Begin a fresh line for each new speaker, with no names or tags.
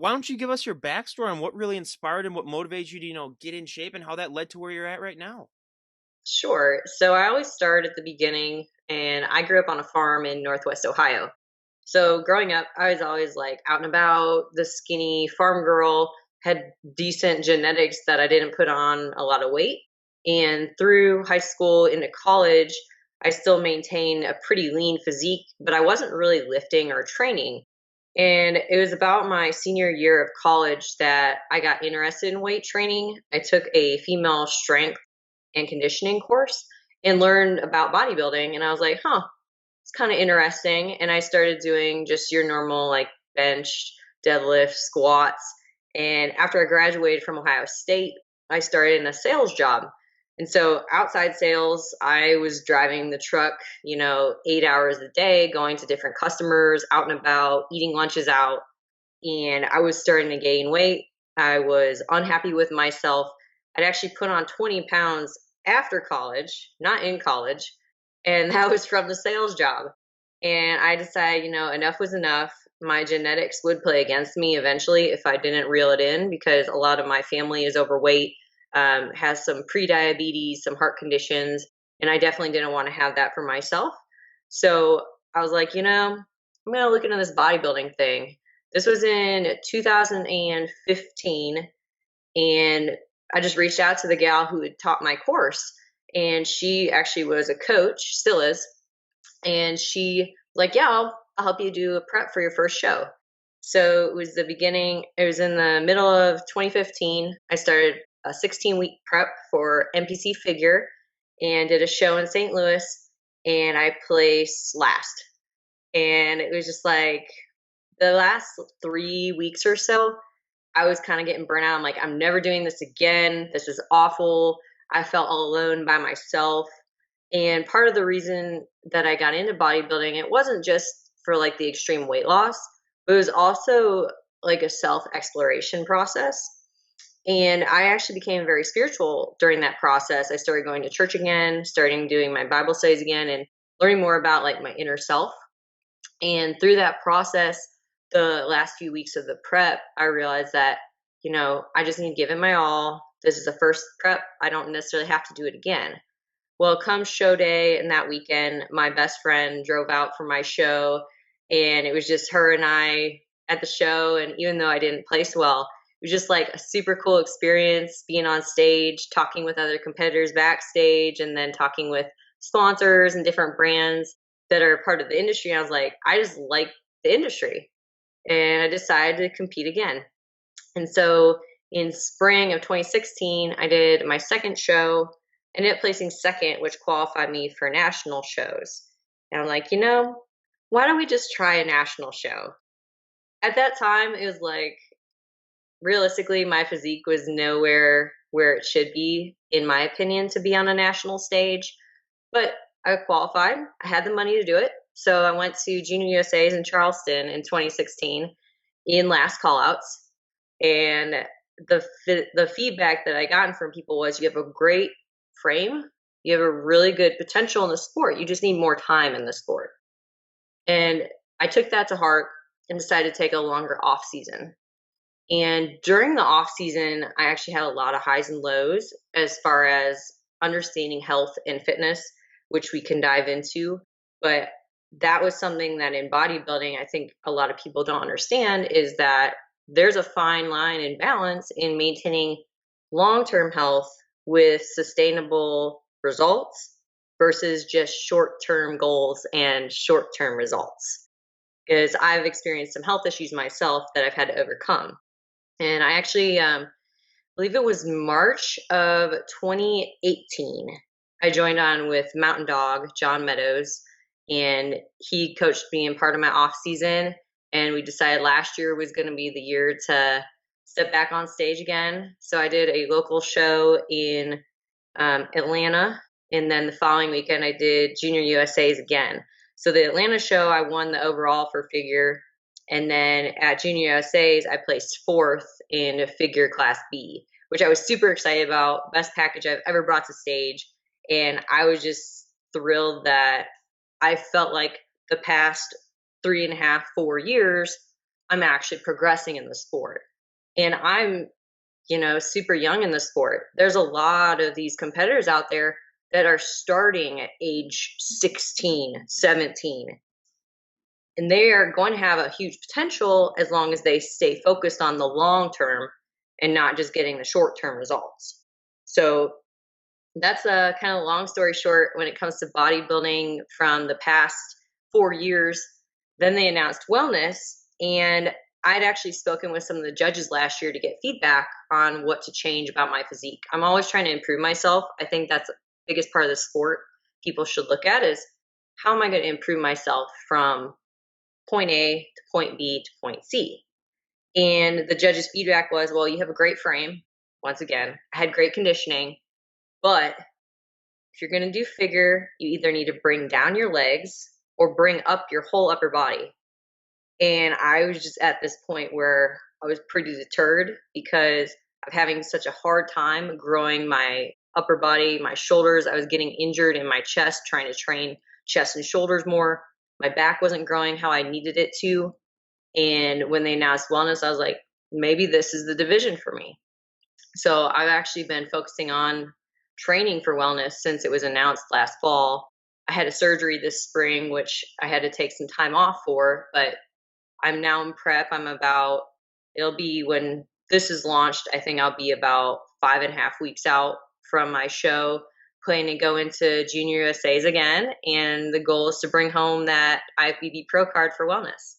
Why don't you give us your backstory on what really inspired and what motivates you to, get in shape and how that led to where you're at right now?
Sure. So I always start at the beginning, and I grew up on a farm in Northwest Ohio. So growing up, I was always like out and about, the skinny farm girl, had decent genetics that I didn't put on a lot of weight. And through high school into college, I still maintained a pretty lean physique, but I wasn't really lifting or training. And it was about my senior year of college that I got interested in weight training. I took a female strength and conditioning course and learned about bodybuilding. And I was like, huh, it's kind of interesting. And I started doing just your normal like bench, deadlift, squats. And after I graduated from Ohio State, I started in a sales job. And so outside sales, I was driving the truck, 8 hours a day, going to different customers, out and about, eating lunches out. And I was starting to gain weight. I was unhappy with myself. I'd actually put on 20 pounds after college, not in college. And that was from the sales job. And I decided, enough was enough. My genetics would play against me eventually if I didn't reel it in because a lot of my family is overweight, has some pre-diabetes, some heart conditions, and I definitely didn't want to have that for myself. So I was like, I'm going to look into this bodybuilding thing. This was in 2015, and I just reached out to the gal who had taught my course, and she actually was a coach, still is, and she like, yeah, I'll help you do a prep for your first show. So it was the beginning. It was in the middle of 2015. I started a 16-week prep for NPC figure and did a show in St. Louis, and I placed last. And it was just like the last 3 weeks or so, I was kind of getting burnt out. I'm like, I'm never doing this again. This is awful. I felt all alone by myself. And part of the reason that I got into bodybuilding, it wasn't just for like the extreme weight loss, but it was also like a self exploration process. And I actually became very spiritual during that process. I started going to church again, starting doing my Bible studies again, and learning more about like my inner self. And through that process, the last few weeks of the prep, I realized that, I just need to give it my all. This is the first prep. I don't necessarily have to do it again. Well, come show day and that weekend, my best friend drove out for my show, and it was just her and I at the show. And even though I didn't place well, it was just like a super cool experience being on stage, talking with other competitors backstage, and then talking with sponsors and different brands that are part of the industry. And I was like, I just like the industry. And I decided to compete again. And so in spring of 2016, I did my second show, ended up placing second, which qualified me for national shows. And I'm like, why don't we just try a national show? At that time, it was like, realistically, my physique was nowhere where it should be, in my opinion, to be on a national stage. But I qualified. I had the money to do it. So I went to Junior USA's in Charleston in 2016 in last callouts. And the feedback that I gotten from people was, you have a great frame, you have a really good potential in the sport. You just need more time in the sport. And I took that to heart and decided to take a longer off season. And during the off season, I actually had a lot of highs and lows as far as understanding health and fitness, which we can dive into. But that was something that in bodybuilding, I think a lot of people don't understand is that there's a fine line and balance in maintaining long term health with sustainable results versus just short term goals and short term results. Because I've experienced some health issues myself that I've had to overcome. And I actually believe it was March of 2018. I joined on with Mountain Dog, John Meadows, and he coached me in part of my off season. And we decided last year was going to be the year to step back on stage again. So I did a local show in Atlanta. And then the following weekend, I did Junior USA's again. So the Atlanta show, I won the overall for figure. And then at Junior USA's, I placed fourth in figure class B, which I was super excited about. Best package I've ever brought to stage. And I was just thrilled that I felt like the past 3.5, 4 years, I'm actually progressing in the sport. And I'm, super young in the sport. There's a lot of these competitors out there that are starting at age 16, 17, and they are going to have a huge potential as long as they stay focused on the long term and not just getting the short term results. So that's a kind of long story short when it comes to bodybuilding from the past 4 years. Then they announced wellness, and I'd actually spoken with some of the judges last year to get feedback on what to change about my physique. I'm always trying to improve myself. I think that's the biggest part of the sport people should look at is how am I going to improve myself from point A to point B to point C. And the judge's feedback was, well, you have a great frame. Once again, I had great conditioning, but if you're going to do figure, you either need to bring down your legs or bring up your whole upper body. And I was just at this point where I was pretty deterred because I'm having such a hard time growing my upper body, my shoulders. I was getting injured in my chest trying to train chest and shoulders more. My back wasn't growing how I needed it to. And when they announced wellness, I was like, maybe this is the division for me. So I've actually been focusing on training for wellness since it was announced last fall. I had a surgery this spring, which I had to take some time off for, but I'm now in prep. It'll be when this is launched, I think I'll be about 5.5 weeks out from my show, planning to go into Junior USA's again. And the goal is to bring home that IFBB Pro card for wellness.